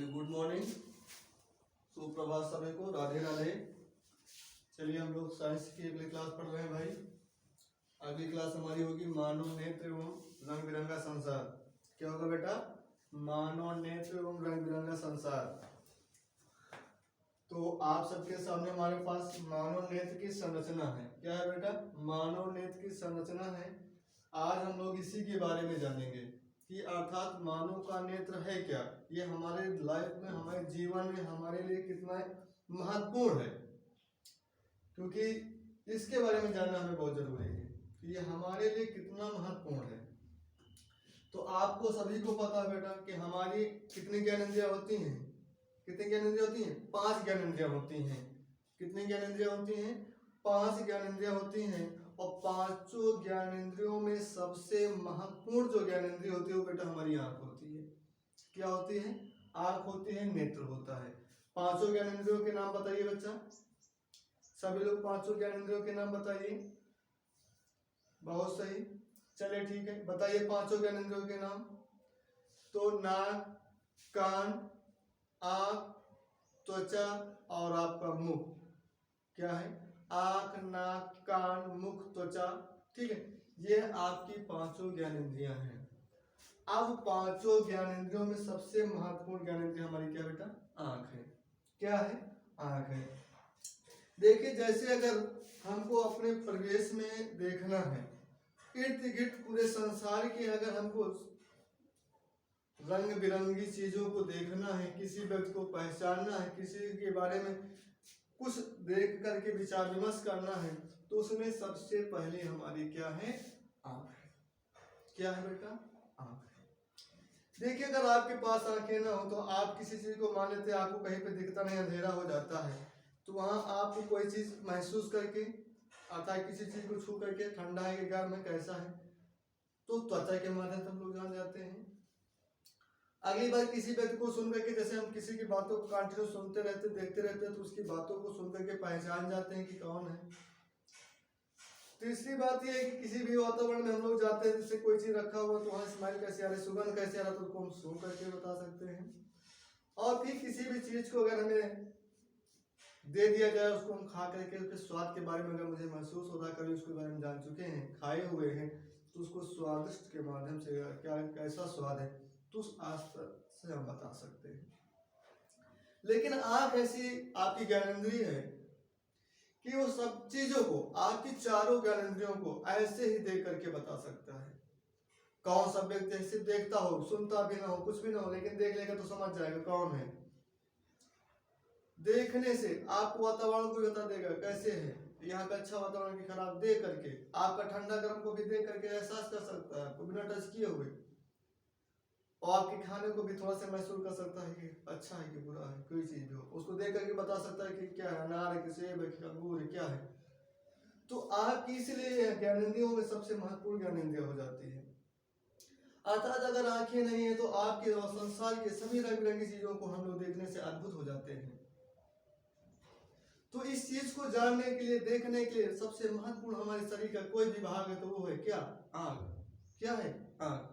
Good morning, सुप्रभात सभी को, राधे राधे। चलिए हम लोग साइंस की अगली क्लास पढ़ रहे हैं भाई। अगली क्लास हमारी होगी मानव नेत्र एवं रंग बिरंगा संसार। क्या होगा बेटा? मानव नेत्र एवं रंग बिरंगा संसार। तो आप सबके सामने हमारे पास मानव नेत्र की संरचना है। क्या है बेटा? मानव नेत्र की संरचना है। आज हम लोग इसी के बारे में जानेंगे कि अर्थात मानव का नेत्र है क्या, ये हमारे लाइफ में, हमारे जीवन में हमारे लिए कितना महत्वपूर्ण है, क्योंकि इसके बारे में जानना हमें बहुत जरूरी है कि ये हमारे लिए कितना महत्वपूर्ण है। तो आपको सभी को पता है बेटा कि हमारी कितनी ज्ञानेंद्रियां होती हैं? कितनी ज्ञानेंद्रियां होती हैं? 5 ज्ञानेंद्रियां होती हैं। कितनी ज्ञानेंद्रियां होती हैं? 5 ज्ञानेंद्रियां होती हैं। और पांचों ज्ञानेंद्रियों में सबसे महत्वपूर्ण जो ज्ञानेंद्रिय होती है वो बेटा हमारी आंख होती है। क्या होती है? आंख होती है, नेत्र होता है। पांचों ज्ञानेंद्रियों के नाम बताइए बच्चा, सभी लोग पांचों ज्ञानेंद्रियों के नाम बताइए। बहुत सही, चलिए ठीक है, बताइए पांचों ज्ञानेंद्रियों के नाम। तो नाक, कान, आंख, त्वचा और आपका मुख। क्या है? आंख, नाक, कान, मुख, त्वचा। ठीक है, ये आपकी पांचों ज्ञानेंद्रियां हैं। अब पांचों ज्ञानेंद्रियों में सबसे महत्वपूर्ण ज्ञानेंद्रिय हमारी क्या बेटा? आंख है। क्या है? आंख है। देखिए, जैसे अगर हमको अपने परिवेश में देखना है, इर्द गिर्द पूरे संसार के अगर हमको रंग बिरंगी चीजों को देखना है, किसी व्यक्ति को पहचानना है, किसी के बारे में कुछ देख करके विचार विमर्श करना है, तो उसमें सबसे पहले हमारी क्या है? आंख है। क्या है बेटा? आंख है। देखिए, अगर आपके पास आंखें ना हो तो आप किसी चीज को मान लेते हैं, आपको कहीं पे दिखता नहीं, अंधेरा हो जाता है, तो वहां आपको कोई चीज महसूस करके अर्थात किसी चीज को छू करके ठंडा है कि गर्म है, कैसा है, तो त्वचा के माध्यम से हम लोग जान जाते हैं। अगली बार किसी व्यक्ति को सुन करके, जैसे हम किसी की बातों को कंटिन्यू सुनते रहते, देखते रहते हैं, तो उसकी बातों को सुन करके पहचान जाते हैं कि कौन है। तीसरी बात यह है कि किसी भी वातावरण में हम लोग जाते हैं, जैसे कोई चीज रखा हुआ तो वहां स्मेल कैसे आ रही, सुगंध कैसे आ रहा, तो उसको हम सूंघ करके बता सकते हैं। और फिर किसी भी चीज को अगर हमें दे दिया जाए, उसको हम खा करके उसके स्वाद के बारे में अगर मुझे महसूस होता है, कभी उसके बारे में जान चुके हैं, खाए हुए हैं, तो उसको स्वादिष्ट के माध्यम से क्या कैसा स्वाद है, तो उस आस्था से हम बता सकते हैं। लेकिन आंख ऐसी आपकी ज्ञानेंद्रिय है कि वो सब चीजों को, आपकी चारों ज्ञानेंद्रियों को ऐसे ही देख करके बता सकता है। कौन सा व्यक्ति ऐसे देखता हो, सुनता भी ना हो, कुछ भी ना हो, लेकिन देख लेगा तो समझ जाएगा कौन है। देखने से आपको वातावरण को बता देगा कैसे है, यहाँ का अच्छा वातावरण की खराब देख करके, आपका ठंडा गर्म को भी देख करके एहसास कर सकता है आपको बिना टच किए हुए। और आपके खाने को भी थोड़ा सा महसूस कर सकता है कि अच्छा है कि बुरा है, कोई चीज भी हो उसको देख करके बता सकता है कि क्या है, अनार है कि सेब है कि अंगूर है, क्या है। तो आपकी इसलिए ज्ञानेंद्रियों में सबसे महत्वपूर्ण ज्ञानेंद्रिय हो जाती है। अर्थात अगर आंखें नहीं है तो आपके और संसार के सभी रंग बिरंगी चीजों को हम लोग देखने से अद्भुत हो जाते हैं। तो इस चीज को जानने के लिए, देखने के लिए सबसे महत्वपूर्ण हमारे शरीर का कोई भी भाग है तो वो है क्या? आंख। क्या है? आंख।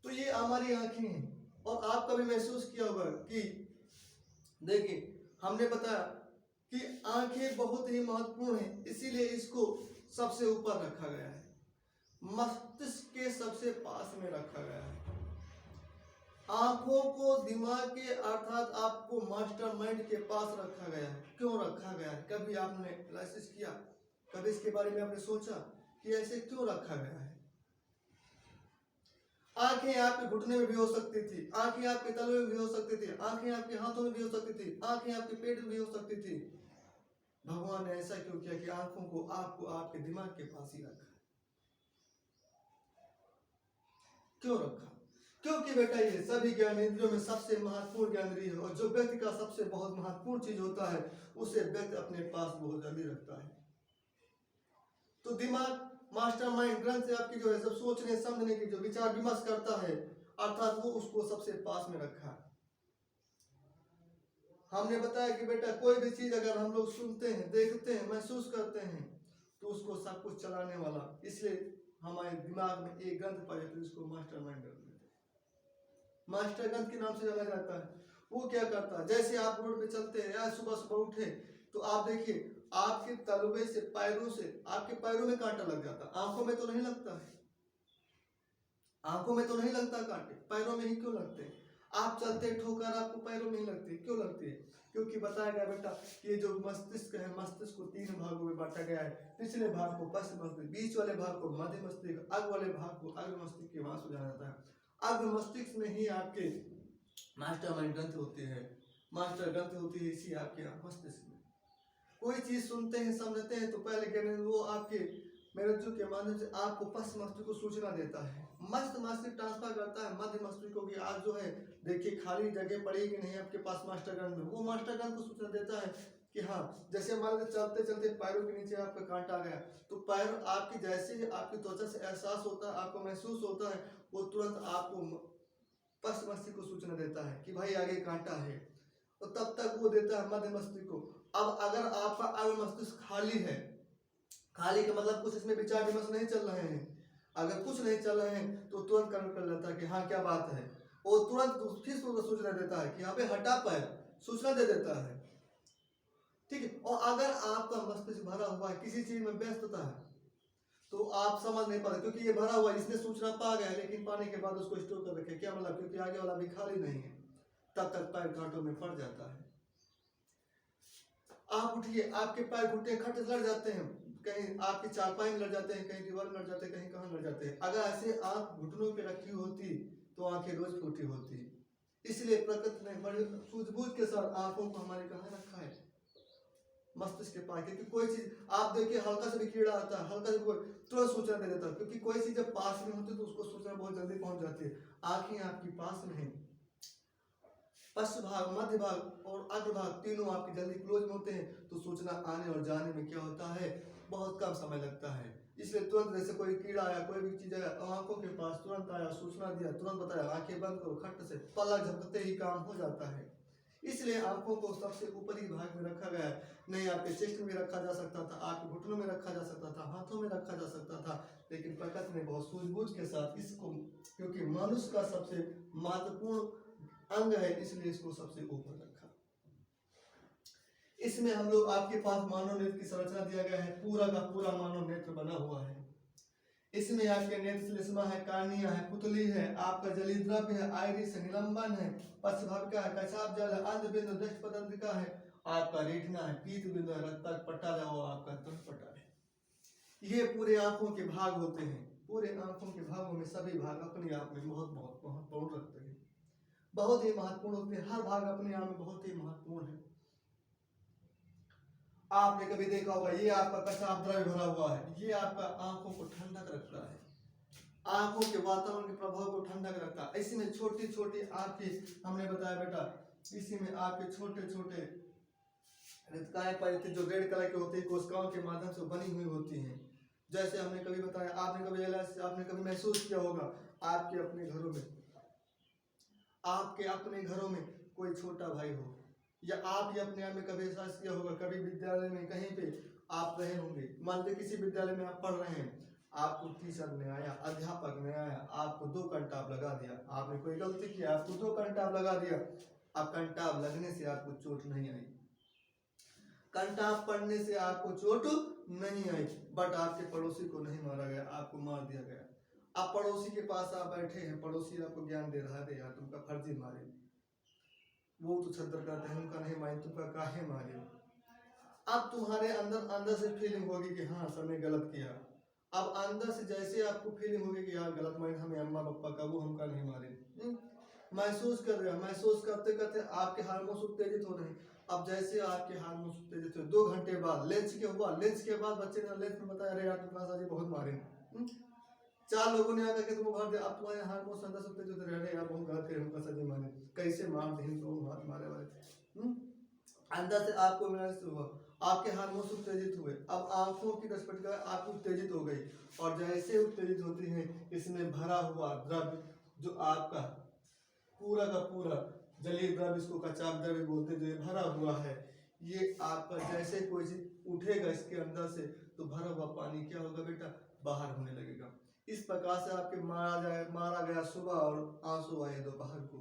तो ये हमारी आंखें हैं। और आप कभी महसूस किया होगा कि देखिए, हमने बताया कि आंखें बहुत ही महत्वपूर्ण है, इसीलिए इसको सबसे ऊपर रखा गया है, मस्तिष्क के सबसे पास में रखा गया है। आंखों को दिमाग के अर्थात आपको मास्टरमाइंड के पास रखा गया है। क्यों रखा गया है? कभी आपने एनालिसिस किया? कभी इसके बारे में आपने सोचा कि ऐसे क्यों रखा गया है? आंखें आपके घुटने में भी हो सकती थी, आंखें आपके तलवे में भी हो सकती थी, आंखें आपके हाथों में भी हो सकती थी, आंखें आपके पेट में भी हो सकती थी। भगवान ने ऐसा क्यों किया कि आंखों को आपको आपके दिमाग के पास ही रखा? क्यों रखा? क्योंकि बेटा ये सभी ज्ञानेंद्रियों में सबसे महत्वपूर्ण ज्ञानेंद्रिय है, और जो व्यक्ति का सबसे बहुत महत्वपूर्ण चीज होता है उसे व्यक्ति अपने पास बहुत जल्दी रखता है। तो दिमाग मास्टरमाइंड ग्रंथ से आपकी जो है सब सोचने समझने की जो विचार विमर्श करता है, अर्थात वो उसको सबसे पास में रखा। हमने बताया कि बेटा कोई भी चीज अगर हम लोग सुनते हैं, देखते हैं, महसूस करते हैं, तो उसको सब कुछ चलाने वाला, इसलिए हमारे दिमाग में एक ग्रंथ पाया जाता है जिसको मास्टरमाइंड ग्रंथ कहते हैं। मास्टर ग्रंथ के नाम से जाना जाता है। वो क्या करता है, जैसे आप रोड पे चलते हैं या सुबह सुबह उठे तो आप देखिए आपके तलवे से, पैरों से, आपके पैरों में कांटा लग जाता है, आंखों में तो नहीं लगता है, आंखों में तो नहीं लगता कांटे, पैरों में ही क्यों लगते हैं? आप चलते ठोकर आपको पैरों में ही लगती है, क्यों लगती है? क्योंकि बताया गया बेटा ये जो मस्तिष्क है, मस्तिष्क को 3 भागों में बांटा गया है। पिछले भाग को पश्च मस्तिष्क, बीच वाले भाग को मध्य मस्तिष्क, अग्र वाले भाग को अग्र मस्तिष्क के वहां सुझाया जाता है। अग्र मस्तिष्क में ही आपके मास्टर माइंड ग्रंथ होते हैं, मास्टर ग्रंथ होती है इसी आपके मस्तिष्क में। कोई चीज सुनते हैं, समझते हैं तो पहले कहने वो आपके मेरुज्जु के माध्यम से आपको पश्च मस्तिष्क को सूचना देता है, मस्त मस्तिष्क ट्रांसफर करता है मध्य मस्तिष्क को कि आज जो है देखिए खाली जगह पड़ी कि नहीं आपके पास मास्टर ग्रंथ में, वो मास्टर ग्रंथ को सूचना देता है कि हाँ, जैसे मान लो चलते चलते पैरों के नीचे आपका कांटा आ गया तो पैर आपकी जैसे ही आपकी त्वचा से एहसास होता है, आपको महसूस होता है, वो तुरंत आपको पश्च मस्तिष्क को सूचना देता है कि भाई आगे कांटा है, और तब तक वो देता है मध्य मस्तिष्क को। अब अगर आपका अग्र मस्तिष्क खाली है, खाली का मतलब कुछ इसमें विचार विमर्श नहीं चल रहे हैं, अगर कुछ नहीं चल रहे हैं तो तुरंत कर्म कर लेता है कि हाँ क्या बात है, वो तुरंत फिर सूचना देता है कि यहाँ पे हटा पैर, सूचना दे देता है, ठीक है। और अगर आपका मस्तिष्क भरा हुआ है, किसी चीज में व्यस्तता है, तो आप समझ नहीं पाते क्योंकि ये भरा हुआ है, इसने सूचना पा गया लेकिन पाने के बाद उसको स्टोर कर रखे, क्या मतलब, क्योंकि आगे वाला भी खाली नहीं है, तब तक पैर कांटों में पड़ जाता है। आप उठिए, आपके पैर घुटने खट लड़ जाते हैं, कहीं आपकी चारपाई में लड़ जाते हैं, कहीं दीवार में लड़ जाते हैं, कहीं कहाँ लड़ जाते हैं। अगर ऐसे आंख घुटनों पे रखी होती तो आंखें रोज फूटी होती। इसलिए प्रकृति ने बड़े सूझबूझ के साथ आंखों को हमारे कहाँ रखा है, मस्तिष्क के पास, क्योंकि कोई चीज आप देखिए हल्का से भी कीड़ा आता है, हल्का से तुरंत सूचना दे देता है, क्योंकि कोई चीज जब पास में होती है तो उसको सूचना बहुत जल्दी पहुंच जाती है। आंखें आपकी पास में है, पश्च भाग, मध्य भाग और अग्र भाग तीनों आपके जल्दी क्लोज में होते हैं, तो सूचना आने और जाने में क्या होता है, बहुत कम समय लगता है। इसलिए तुरंत जैसे कोई कीड़ा आया, कोई भी चीज आया, आंखों के पास तुरंत आया, सूचना दिया, तुरंत बताया, आंखें बंद करो, खट से पलक झपकते ही काम हो जाता है। इसलिए आंखों को सबसे ऊपरी भाग में रखा गया है, नहीं आपके चेस्ट में रखा जा सकता था, आपके घुटनों में रखा जा सकता था, हाथों में रखा जा सकता था, लेकिन प्रकृति ने बहुत सूझबूझ के साथ इसको, क्योंकि मनुष्य का सबसे महत्वपूर्ण अंग है इसलिए इसको सबसे ऊपर रखा। इसमें हम लोग आपके पास मानव नेत्र की संरचना दिया गया है, पूरा का पूरा मानव नेत्र बना हुआ है। इसमें आपके नेत्र श्लेष्मा है, कार्निया है, पुतली है, आपका जलीय द्रव्य है, आइरिस है, निलंबन है, पश्चभविका है, कशाप जल है, अंध बिंदु, दृष्ट पतंत्रिका है, आपका रेटिना है, पीत बिंदु है, रक्तक पटल है और आपका तलपटल है। ये पूरे आंखों के भाग होते हैं। पूरे आंखों के भागों में सभी भाग अपने आप में बहुत बहुत महत्वपूर्ण रखते हैं, बहुत ही महत्वपूर्ण होते हैं, हर भाग अपने आप में बहुत ही महत्वपूर्ण है। आपने कभी देखा होगा ये आपका कशाप द्रव्य भरा हुआ है, ये आपका आंखों को ठंडक रखता है, आंखों के वातावरण के प्रभाव को ठंडक रखता है। इसी में छोटी छोटी आपकी, हमने बताया बेटा, इसी में आपके छोटे छोटे रिक्तकाएं पाई जो रेड कलर की होती है, कोशिकाओं के माध्यम से बनी हुई होती हैं। जैसे हमने कभी बताया, आपने कभी महसूस किया होगा, आपके अपने घरों में कोई छोटा भाई हो, या आप ये अपने आप में कभी एहसास किया होगा, कभी विद्यालय में कहीं पे आप रहे होंगे, मान लीजिए किसी विद्यालय में आप पढ़ रहे हैं, आपको टीचर ने आया, अध्यापक ने आया, आपको 2 कंटाप लगा दिया, आपने कोई गलती किया, आपको 2 कंटाप लगा दिया। अब कंटाप लगने से आपको चोट नहीं आई, कंटाप पड़ने से आपको चोट नहीं आई, बट आपके पड़ोसी को नहीं मारा गया, आपको मार दिया गया। अब पड़ोसी के पास आप बैठे हैं, पड़ोसी आपको ज्ञान दे रहा है, यार तुमका फर्जी मारे, वो तो छतर करते हैं, उनका नहीं मारे, तुमका काहे मारे। अब तुम्हारे अंदर से फीलिंग होगी कि हाँ सर ने गलत किया। अब अंदर से जैसे आपको फीलिंग होगी कि यार गलत माइंड हमें अम्मा पापा का, वो हमका नहीं मारे, महसूस कर रहे हो, महसूस करते करते आपके हार्मोन्स उत्तेजित हो रहे हैं। अब जैसे आपके हार्मोन्स उत्तेजित हुए, 2 घंटे बाद लेंस के हुआ, लेंस के बाद बच्चे ने लेंस में बताया, अरे यार तुम्हारा जी बहुत मारे, 4 लोगों ने आकर के तुमको भर दिया, अब तुम्हारे हार्मोन्स अंदर से उत्तेजित हो रहे हैं, यार बहुत गलत करे, हमका सजी मारे, कैसे मार दें तो हाथ मारे वाले, अंदर से आपको महसूस हुआ, आपके हार्मोन्स उत्तेजित हुए। अब आंखों की दृष्टिपटका आपको उत्तेजित हो गई, और जैसे उत्तेजित होती है, इसमें भरा हुआ द्रव्य जो आपका पूरा का पूरा जलीय द्रव्य, इसको कचाप द्रव्य बोलते हैं, जो भरा हुआ है, ये आपका जैसे कोई चीज उठेगा इसके अंदर से, तो भरा हुआ पानी क्या होगा बेटा, बाहर होने लगेगा। इस प्रकार से आपके मारा गया सुबह और आंसू आए दोपहर को।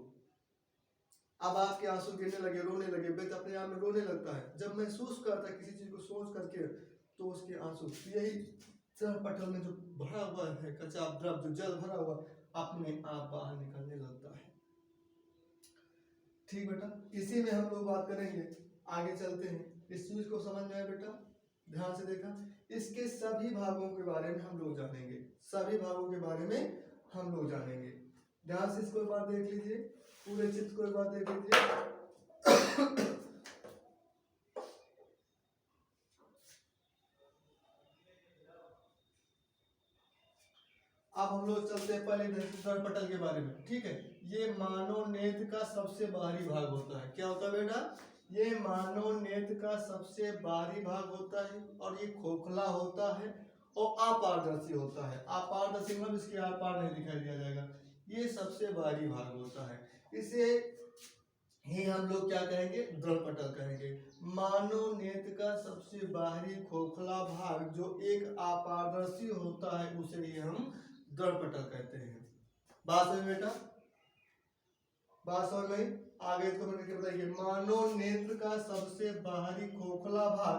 अब आपके आंसू गिरने लगे, रोने लगे, व्यक्ति अपने आप में रोने लगता है। जब महसूस करता है किसी चीज को सोच करके तो उसके आंसू, यही जल पटल में जो भरा हुआ है कच्चा द्रव, जो जल भरा हुआ अपने आप बाहर निकलने लगता है। ठीक बेटा, इसी में हम लोग बात करेंगे। आगे चलते हैं, इस चीज को समझ में आया बेटा, ध्यान से देखा। इसके सभी भागों के बारे में हम लोग जानेंगे, सभी भागों के बारे में हम लोग जानेंगे। ध्यान से इसको एक बार देख लीजिए, पूरे चित्र को एक बार देख लीजिए। अब हम लोग चलते हैं पहले दर्पण पटल के बारे में। ठीक है, ये मानव नेत्र का सबसे बाहरी भाग होता है। क्या होता है बेटा? ये मानव नेत्र का सबसे बाहरी भाग होता है और ये खोखला होता है और अपारदर्शी होता है। अपारदर्शी मतलब इसके आर पार नहीं दिखाई दिया जाएगा। ये सबसे बाहरी भाग होता है, इसे ही हम लोग क्या कहेंगे? दर्पटल कहेंगे। मानव नेत्र का सबसे बाहरी खोखला भाग जो एक अपारदर्शी होता है उसे ही हम दर्पटल कहते हैं। बात समझ बेटा? बात समझ में? आगे इसको करके बताइए। मानव नेत्र का सबसे बाहरी खोखला भाग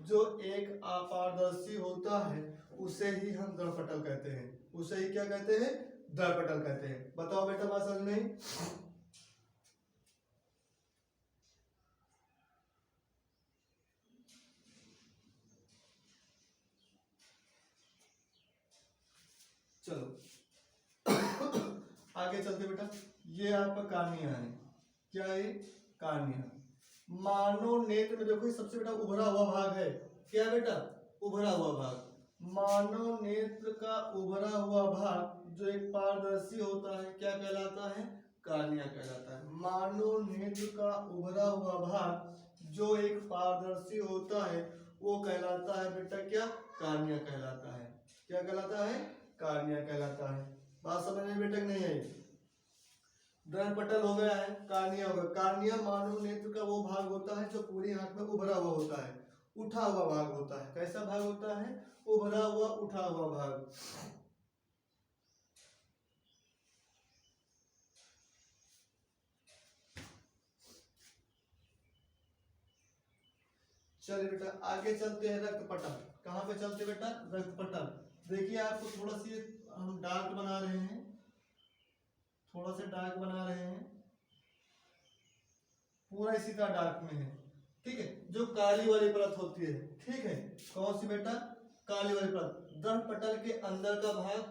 जो एक अपारदर्शी होता है उसे ही हम दर्पटल कहते हैं। उसे ही क्या कहते हैं? दर्पटल कहते हैं। बताओ बेटा, बात समझ में? चलो आगे चलते बेटा। ये आपका कार्निया है। क्या है? कार्निया। मानव नेत्र में देखो सबसे बेटा उभरा हुआ भाग है। क्या बेटा? उभरा हुआ भाग। मानव नेत्र का उभरा हुआ भाग जो एक पारदर्शी होता है क्या कहलाता है? कार्निया कहलाता है। मानव नेत्र का उभरा हुआ भाग जो एक पारदर्शी होता है वो कहलाता है बेटा क्या? कार्निया कहलाता है। क्या कहलाता है? कार्निया कहलाता है। बात समझ में बेटा नहीं आई? दर्पटल हो गया है, कार्निया हो गया। कार्निया मानव नेत्र का वो भाग होता है जो पूरी आंख में उभरा हुआ होता है, उठा हुआ भाग होता है। कैसा भाग होता है? उभरा हुआ, उठा हुआ भाग। चलिए बेटा आगे चलते हैं। रक्तपटल। कहाँ पे चलते बेटा? रक्तपटल। देखिए आपको थोड़ा सी हम डार्क बना रहे हैं, थोड़ा सा डार्क बना रहे हैं, पूरा इसी का डार्क में है। ठीक है, जो काली वाली परत होती है। ठीक है, कौन सी बेटा? काली वाली परत। दर्पटल के अंदर का भाग,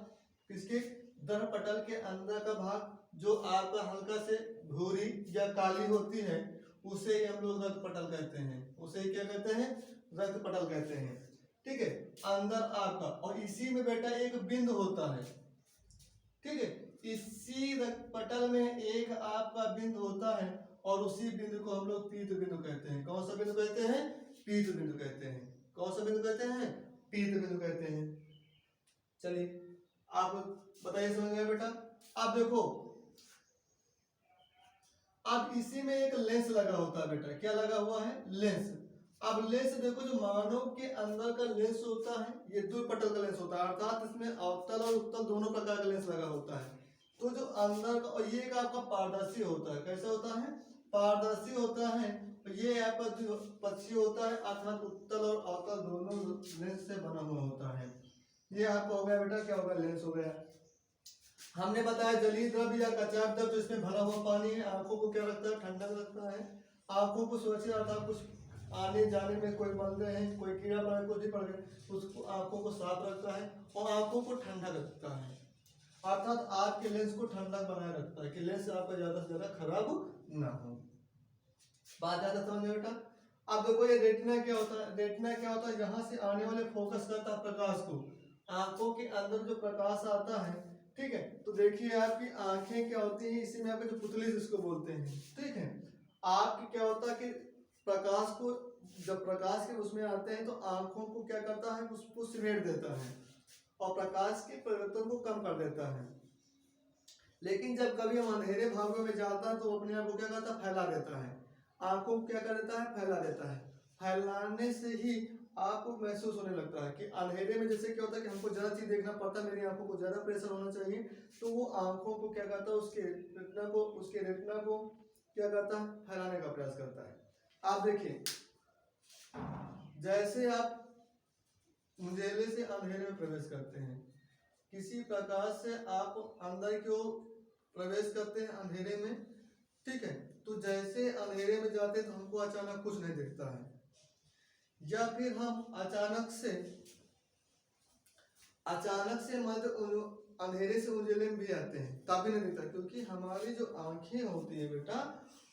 किसके? दर्पटल के अंदर का भाग जो आपका हल्का से भूरी या काली होती है उसे ही हम लोग रक्तपटल कहते हैं। उसे ही क्या कहते हैं? रक्तपटल कहते हैं। ठीक है, अंदर आपका, और इसी में बेटा एक बिंदु होता है। ठीक है, इसी रक्तपटल में एक आपका बिंदु होता है और उसी बिंदु को हम लोग पीत बिंदु कहते हैं। कौन सा बिंदु कहते हैं? पीत बिंदु कहते हैं। कौन सा बिंदु कहते हैं? पीत बिंदु कहते हैं। चलिए आप बताइए, समझ गए बेटा? अब देखो, अब इसी में एक लेंस लगा होता है बेटा। क्या लगा हुआ है? लेंस। अब लेंस देखो, जो मानव के अंदर का लेंस होता है ये द्विपटल का लेंस होता है, अर्थात इसमें अवतल और उत्तल दोनों प्रकार का लेंस लगा होता है। तो जो अंदर का, और ये एक आपका पारदर्शी होता है। कैसा होता है? पारदर्शी होता है। तो ये आपका जो पक्षी होता है अर्थात उत्तल और अवतल दोनों लेंस से बना हुआ होता है। ये आपका हो गया बेटा, क्या होगा? लेंस हो गया। हमने बताया जलीय द्रव्य या कच्चा द्रव्य जो इसमें भरा हुआ पानी है आंखों को क्या रखता है? ठंडक रखता है। आंखों को सुरक्षित, अर्थात कुछ आने जाने में कोई मलदे हैं, कोई कीड़ा पड़ा, कुछ भी पड़ गए, उसको आंखों को साफ रखता है और आंखों को ठंडा रखता है। अर्थात आपके लेंस को ठंडक बनाए रखता है कि लेंस आपका ज्यादा से ज्यादा खराब ना हो। बात ज्यादा समझ में बेटा? अब देखो ये रेटिना क्या होता है? रेटिना क्या होता है? यहाँ से आने वाले फोकस करता है प्रकाश को। आंखों के अंदर जो प्रकाश आता है, ठीक है, तो देखिए आपकी आंखें क्या होती हैं, इसी में आपके जो पुतली जिसको बोलते हैं। ठीक है, आपकी क्या होता है कि प्रकाश को, जब प्रकाश के उसमें आते हैं तो आंखों को क्या करता है? उसको सिमेट देता है और प्रकाश के परिवर्तन को कम कर देता है। लेकिन जब कभी हम अंधेरे भागों में जाता है तो अपने आप को क्या करता है? फैला देता है। आंखों को क्या कर देता है? फैला देता है। फैलाने से ही आपको महसूस होने लगता है कि अंधेरे में जैसे क्या होता है कि हमको ज़्यादा चीज़ देखना पड़ता है, मेरी आंखों को ज़्यादा प्रेशर होना चाहिए, तो वो आंखों को क्या करता है, उसके रेटिना को क्या करता है, फैलाने का प्रयास करता है। आप देखिए, जैसे आप उंजेले से अंधेरे में प्रवेश करते हैं, किसी प्रकार से आप अंदर की ओर प्रवेश करते हैं अंधेरे में, ठीक है, तो जैसे अंधेरे में जाते हैं तो हमको अचानक कुछ नहीं दिखता है, या फिर हम अचानक से अंधेरे से उजाले में भी आते हैं तब भी नहीं दिखता, क्योंकि हमारी जो आंखें होती है बेटा,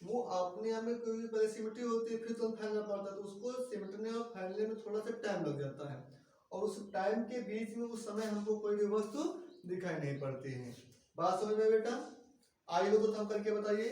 वो अपने आप में कोई भी पहले सिमटी होती है, फिर तो फैलना पड़ता है, तो उसको सिमटने और फैलने में थोड़ा सा टाइम लग जाता है, और उस टाइम के बीच में उस समय हमको कोई भी वस्तु दिखाई नहीं पड़ती है। बात समझ में बेटा? आइए वो तो हम करके बताइए।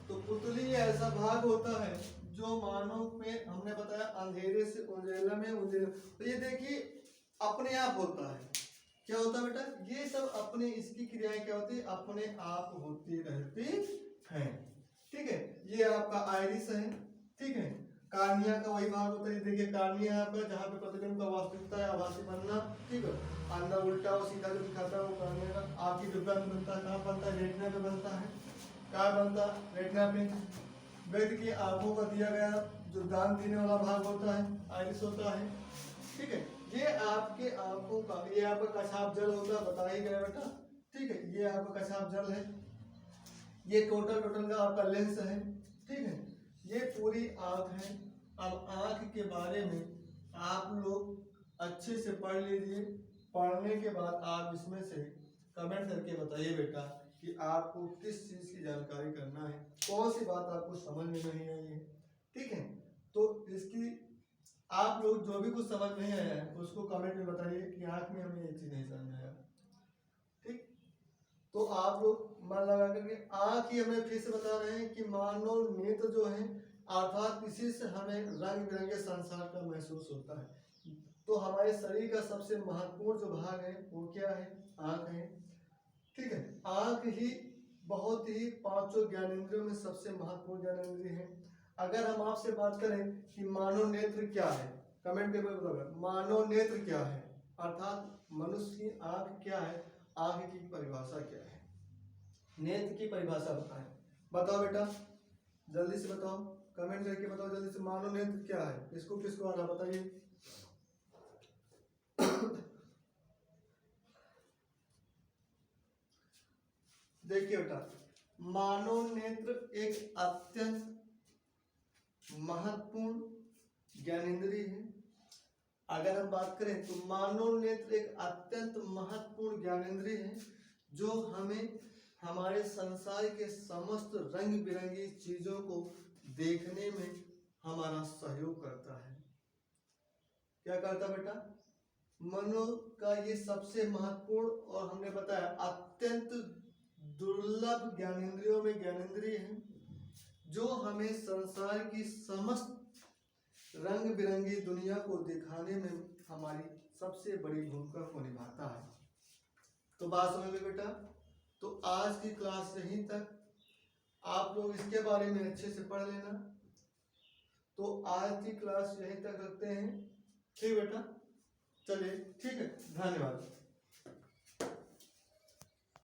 तो पुतली ऐसा भाग होता है जो मानव में हमने बताया अंधेरे से उजाला में उजाला, तो ये देखिए अपने आप होता है। क्या होता है बेटा? ये सब अपने, इसकी क्रियाएं क्या होती है, अपने आप होती रहती हैं। ठीक है, ये आपका आइरिस है, ठीक है, कार्निया का वही भाग होता है, देखिए कार्निया यहाँ पर जहाँ पे प्रतिबिंब का वास्तविकता है आभासी बनना, ठीक है, अंदर उल्टा और सीधा जो दिखाता है वो कार्निया का। आपकी जो गंध बनता है कहाँ बनता है? रेटिना पे बनता है। कहाँ बनता है? रेटिना पे। व्यक्ति की आंखों का दिया गया जो दान देने वाला भाग होता है आइरिस होता है, ठीक है। ये आपके आंखों का, ये आपका कछाप जल होता है, बता ही गया बेटा, ठीक है, ये आपका कछाप जल है, ये टोटल का आपका लेंस है, ठीक है, ये पूरी आंख है। अब आंख के बारे में आप लोग अच्छे से पढ़ लीजिए, पढ़ने के बाद आप इसमें से कमेंट करके बताइए बेटा कि आपको किस चीज की जानकारी करना है, कौन सी बात आपको समझ में नहीं आई है, ठीक है। तो इसकी आप लोग जो भी कुछ समझ नहीं आया है उसको कमेंट में बताइए कि आंख में हमें ये चीज नहीं समझ आया, ठीक। तो आप लोग मन लगा करके, आंख ही हमें फिर से बता रहे हैं कि मानव नेत्र जो है, अर्थात इसी से हमें रंग बिरंगे संसार का महसूस होता है। तो हमारे शरीर का सबसे महत्वपूर्ण जो भाग है वो क्या है? आंख है, ठीक है। आंख ही बहुत ही पांचों ज्ञानेंद्रियों में सबसे महत्वपूर्ण ज्ञानेंद्रिय है। अगर हम आपसे बात करें कि मानव नेत्र क्या है, कमेंट करके बताओ मानव नेत्र क्या है, अर्थात मनुष्य की आंख क्या है, आंख की परिभाषा क्या है, नेत्र की परिभाषा बताएं। बताओ बेटा, जल्दी से बताओ, कमेंट करके बताओ जल्दी से, मानव नेत्र क्या है, इसको किसको आ रहा बताइए। देखिए बेटा, मानव नेत्र एक अत्यंत महत्वपूर्ण ज्ञानेंद्रिय है। अगर हम बात करें तो मानव नेत्र एक अत्यंत महत्वपूर्ण ज्ञानेंद्रिय है जो हमें हमारे संसार के समस्त रंग बिरंगी चीजों को देखने में हमारा सहयोग करता है। क्या करता बेटा? मनुष्य का ये सबसे महत्वपूर्ण और हमने बताया अत्यंत दुर्लभ ज्ञानेंद्रियों में ज्ञानेंद्रिय है जो हमें संसार की समस्त रंग बिरंगी दुनिया को दिखाने में हमारी सबसे बड़ी भूमिका को निभाता है। तो बात समझ में बेटा? तो आज की क्लास यहीं तक, आप लोग इसके बारे में अच्छे से पढ़ लेना। तो आज की क्लास यहीं तक रखते हैं, ठीक बेटा? चलिए ठीक है, धन्यवाद।